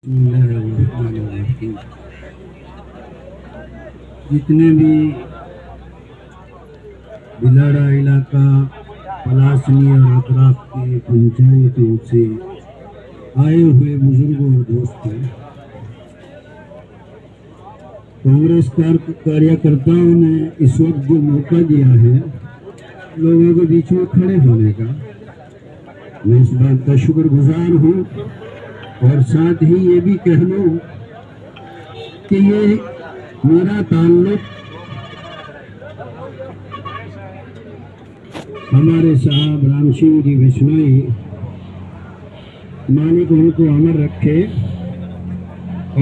بسم اللہ الرحمن الرحیم۔ جتنے بھی بلاڑا علاقہ پلاسنی اور اطراف کے پنچایتوں سے آئے ہوئے بزرگوں اور دوستوں، کانگریس کاریہ نے اس وقت جو موقع دیا ہے لوگوں کے بیچ میں کھڑے ہونے کا، میں اس بات کا شکر گزار ہوں، اور ساتھ ہی یہ بھی کہہ لوں کہ یہ میرا تعلق ہمارے صاحب رام سنگھ جی بشنوئی مالک ان کو امر رکھے،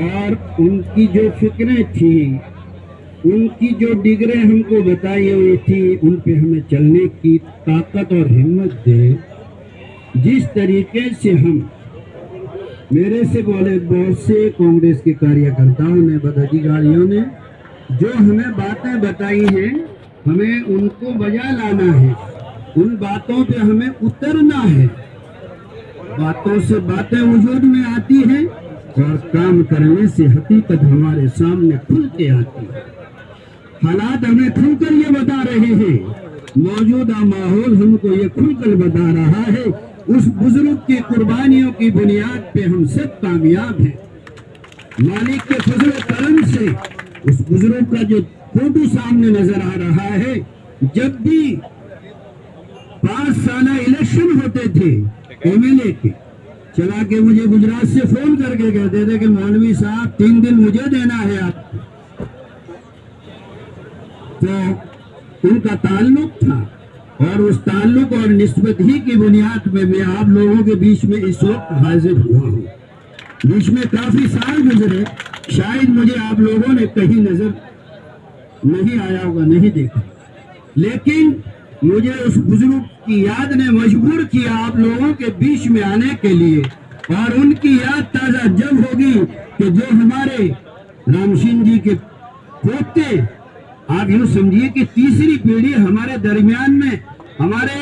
اور ان کی جو فکریں تھیں، ان کی جو ڈگریں ہم کو بتائی ہوئی تھی، ان پہ ہمیں چلنے کی طاقت اور ہمت دے۔ جس طریقے سے ہم میرے سے بولے بہت سے کانگریس کے کاریہ کرتاؤں نے، پدادھیکاریوں نے جو ہمیں باتیں بتائی ہیں، ہمیں ان کو بجا لانا ہے، ان باتوں پہ ہمیں اترنا ہے۔ باتوں سے باتیں وجود میں آتی ہیں اور کام کرنے سے حقیقت ہمارے سامنے کھل کے آتی ہے۔ حالات ہمیں کھل کر یہ بتا رہے ہیں، موجودہ ماحول ہم کو یہ کھل کر بتا رہا ہے، اس بزرگ کی قربانیوں کی بنیاد پہ ہم سب کامیاب ہیں۔ مالک کے فضل و کرم سے اس بزرگ کا جو فوٹو سامنے نظر آ رہا ہے، جب بھی 5 سالہ الیکشن ہوتے تھے ایم ایل اے کے، چلا کے مجھے گجرات سے فون کر کے کہتے تھے کہ مولوی صاحب 3 دن مجھے دینا ہے آپ کو، تو ان کا تعلق تھا، اور اس تعلق اور نسبت ہی کی بنیاد پہ میں آپ لوگوں کے بیچ میں اس وقت حاضر ہوا ہوں۔ بیچ میں کافی سال گزرے، شاید مجھے آپ لوگوں نے کہیں نظر نہیں آیا ہوگا، نہیں دیکھا، لیکن مجھے اس بزرگ کی یاد نے مجبور کیا آپ لوگوں کے بیچ میں آنے کے لیے، اور ان کی یاد تازہ جب ہوگی کہ جو ہمارے رام سنگھ جی کے پوتے، آپ یوں سمجھیے کہ تیسری پیڑھی ہمارے درمیان میں، ہمارے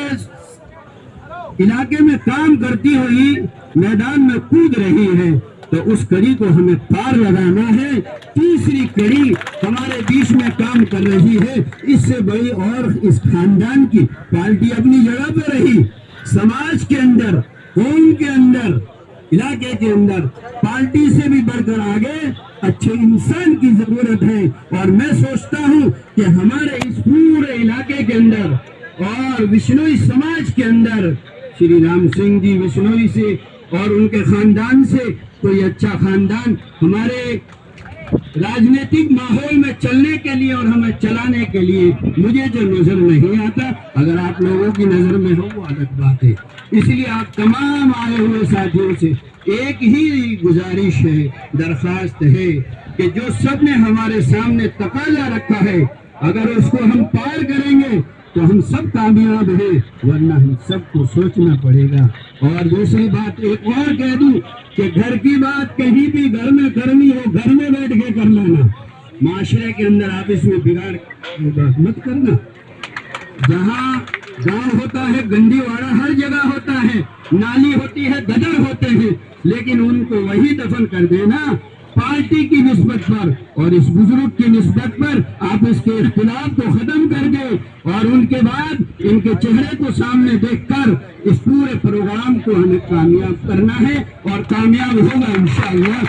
علاقے میں کام کرتی ہوئی میدان میں کود رہی ہے، تو اس کڑی کو ہمیں پار لگانا ہے۔ تیسری کڑی ہمارے بیچ میں کام کر رہی ہے، اس سے بڑی اور اس خاندان کی پارٹی اپنی جگہ پہ رہی، سماج کے اندر، قوم کے اندر، علاقے کے اندر پارٹی سے بھی بڑھ کر آگے اچھے انسان کی ضرورت ہے، اور میں سوچتا ہوں کہ ہمارے اس پورے علاقے کے اندر اور بشنوئی سماج کے اندر شری رام سنگھ جی بشنوئی سے اور ان کے خاندان سے کوئی اچھا خاندان ہمارے راجنیتک ماحول میں چلنے کے لیے اور ہمیں چلانے کے لیے مجھے جو نظر نہیں آتا، اگر آپ لوگوں کی نظر میں ہو وہ الگ بات ہے۔ اس لیے آپ تمام آئے ہوئے ساتھیوں سے ایک ہی گزارش ہے، درخواست ہے کہ جو سب نے ہمارے سامنے تقاضا رکھا ہے، اگر اس کو ہم پار کریں گے تو ہم سب کامیاب ہیں، ورنہ ہم سب کو سوچنا پڑے گا۔ اور دوسری بات ایک اور کہہ دوں کہ گھر کی بات کہیں بھی گھر میں کرنی ہو، گھر میں بیٹھ کے کر لینا، معاشرے کے اندر آپ اس میں بگاڑ مت کرنا۔ جہاں گاؤں ہوتا ہے گندی واڑا ہر جگہ ہوتا ہے، نالی ہوتی ہے، گدر ہوتے ہیں، لیکن ان کو وہی دفن کر دینا۔ پارٹی کی نسبت پر اور اس بزرگ کی نسبت پر آپ اس کے اختلاف کو ختم کر دیں، اور ان کے بعد ان کے چہرے کو سامنے دیکھ کر اس پورے پروگرام کو ہمیں کامیاب کرنا ہے، اور کامیاب ہوگا انشاءاللہ۔